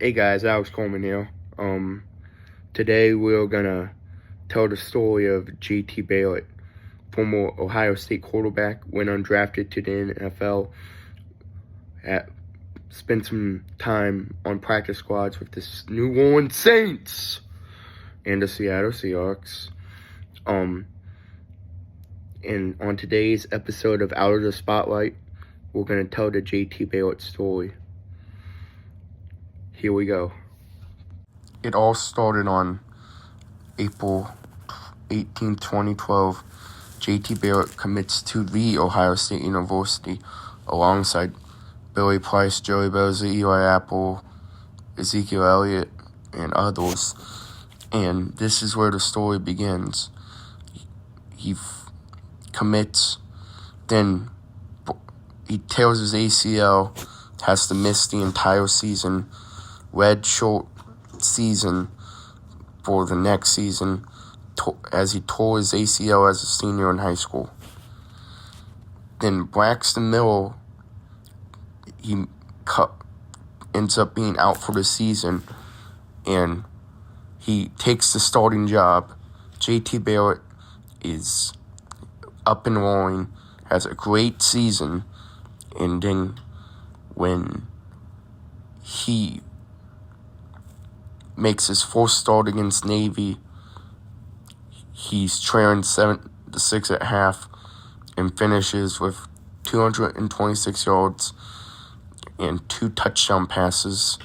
Hey guys, Alex Coleman here. Today we're gonna tell the story of JT Barrett, former Ohio State quarterback, went undrafted to the NFL, spent some time on practice squads with the New Orleans Saints and the Seattle Seahawks. And on today's episode of Out of the Spotlight, we're gonna tell the JT Barrett story. Here we go. It all started on April 18, 2012. JT Barrett commits to The Ohio State University alongside Billy Price, Joey Bosa, Eli Apple, Ezekiel Elliott, and others. And this is where the story begins. He commits, then he tears his ACL, has to miss the entire season, red short season for the next season, as he tore his ACL as a senior in high school. Then Braxton Miller, he ends up being out for the season, and he takes the starting job. JT Barrett is up and rolling, has a great season, and then when he makes his first start against Navy, he's trailing 7-6 at half and finishes with 226 yards and 2 touchdown passes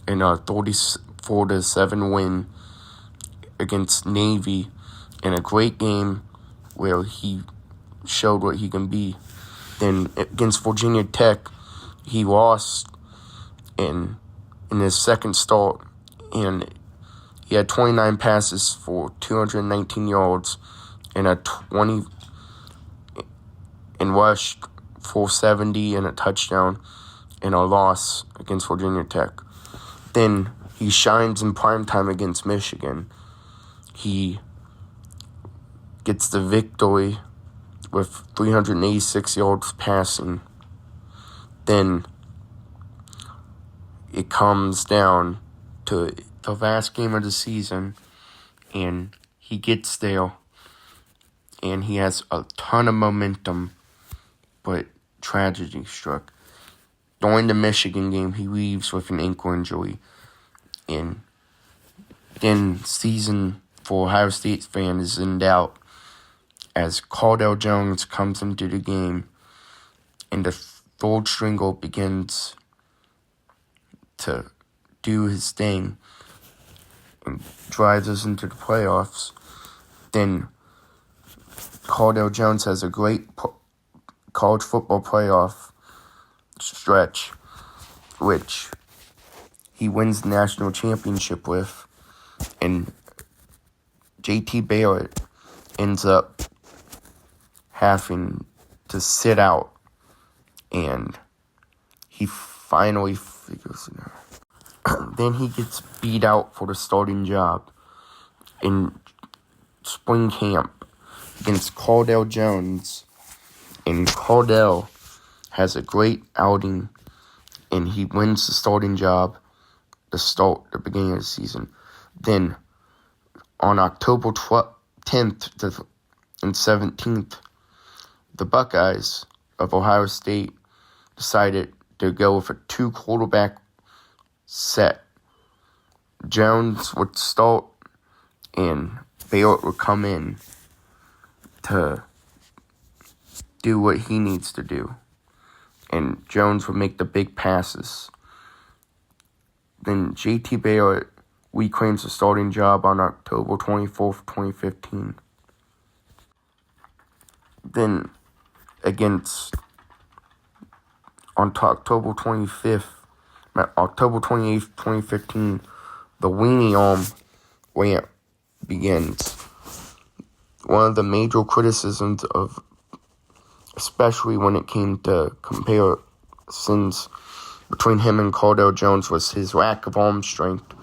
in a 34-7 win against Navy in a great game where he showed what he can be. Then against Virginia Tech, he lost in his second start, and he had 29 passes for 219 yards and and rushed for 70 and a touchdown in a loss against Virginia Tech. Then he shines in primetime against Michigan. He gets the victory with 386 yards passing. Then it comes down to the last game of the season, and he gets there, and he has a ton of momentum, but tragedy struck. During the Michigan game, he leaves with an ankle injury, and then season for Ohio State fans is in doubt as Cardale Jones comes into the game, and the third stringer begins to do his thing and drives us into the playoffs. Then Cardale Jones has a great college football playoff stretch, which he wins the national championship with, and JT Barrett ends up having to sit out, and he finally figures it out. Then he gets beat out for the starting job in spring camp against Cardale Jones, and Cardale has a great outing, and he wins the starting job the beginning of the season. Then on October 10th and 17th, the Buckeyes of Ohio State decided to go with a 2-quarterback set. Jones would start, and Barrett would come in to do what he needs to do, and Jones would make the big passes. Then JT Barrett reclaims the starting job on October 24th, 2015. Then on October 28th, 2015, the weenie arm rant begins. One of the major criticisms of, especially when it came to comparisons between him and Cardale Jones, was his lack of arm strength.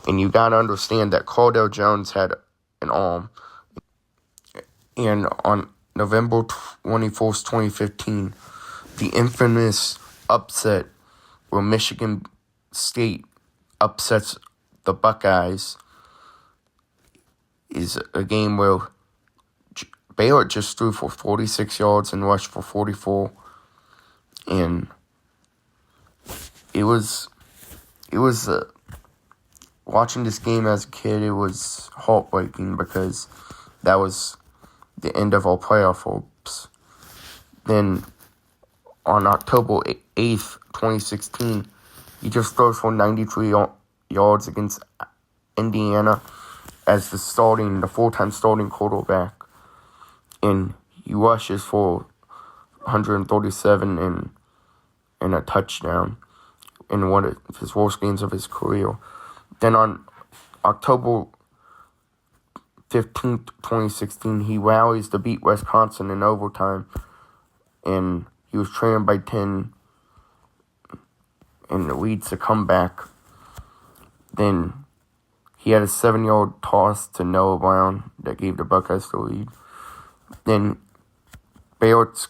And you gotta understand that Cardale Jones had an arm. And on November 21st, 2015, the infamous upset where Michigan State upsets the Buckeyes is a game where Barrett just threw for 46 yards and rushed for 44. And it was watching this game as a kid, it was heartbreaking because that was the end of our playoff hopes. Then on October 8th, 2016, he just throws for 93 yards against Indiana as the full-time starting quarterback. And he rushes for 137 and a touchdown in one of his worst games of his career. Then on October 15th, 2016, he rallies to beat Wisconsin in overtime, and he was trailing by 10 and leads the comeback. Then he had a 7-yard toss to Noah Brown that gave the Buckeyes the lead. Then Barrett's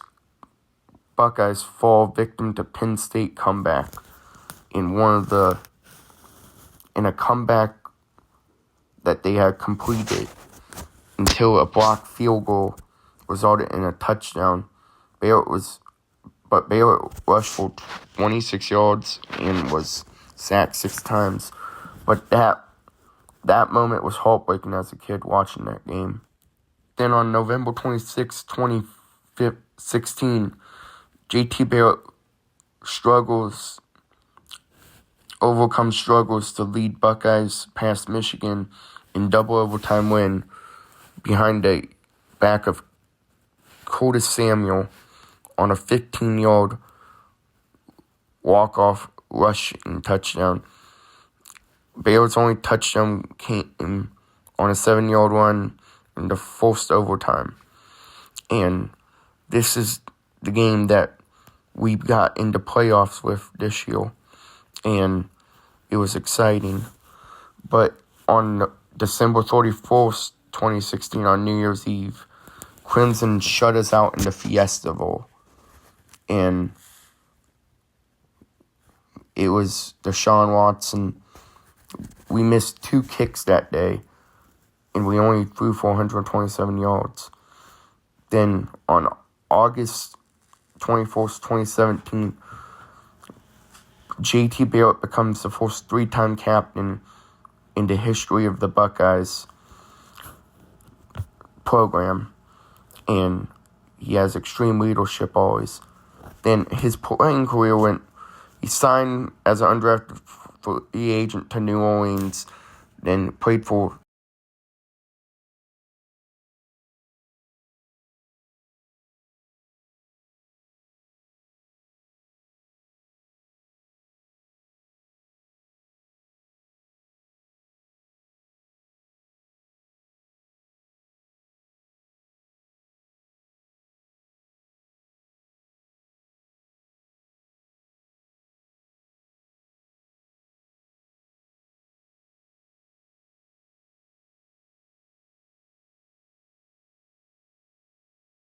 Buckeyes fall victim to Penn State comeback in a comeback that they had completed until a blocked field goal resulted in a touchdown. Barrett rushed for 26 yards and was sacked 6 times. But that moment was heartbreaking as a kid watching that game. Then on November 26, 2016, JT Barrett overcomes struggles to lead Buckeyes past Michigan in double overtime win behind the back of Curtis Samuel on a 15-yard walk-off rushing touchdown. Barrett's only touchdown came on a 7-yard run in the first overtime. And this is the game that we got into playoffs with this year. And it was exciting. But on December 31st, 2016, on New Year's Eve, Crimson shut us out in the Fiesta Bowl. And it was Deshaun Watson. We missed 2 kicks that day, and we only threw for 127 yards. Then on August 24th, 2017, JT Barrett becomes the first 3-time captain in the history of the Buckeyes program, and he has extreme leadership always. Then his playing career he signed as an undrafted free agent to New Orleans, then played for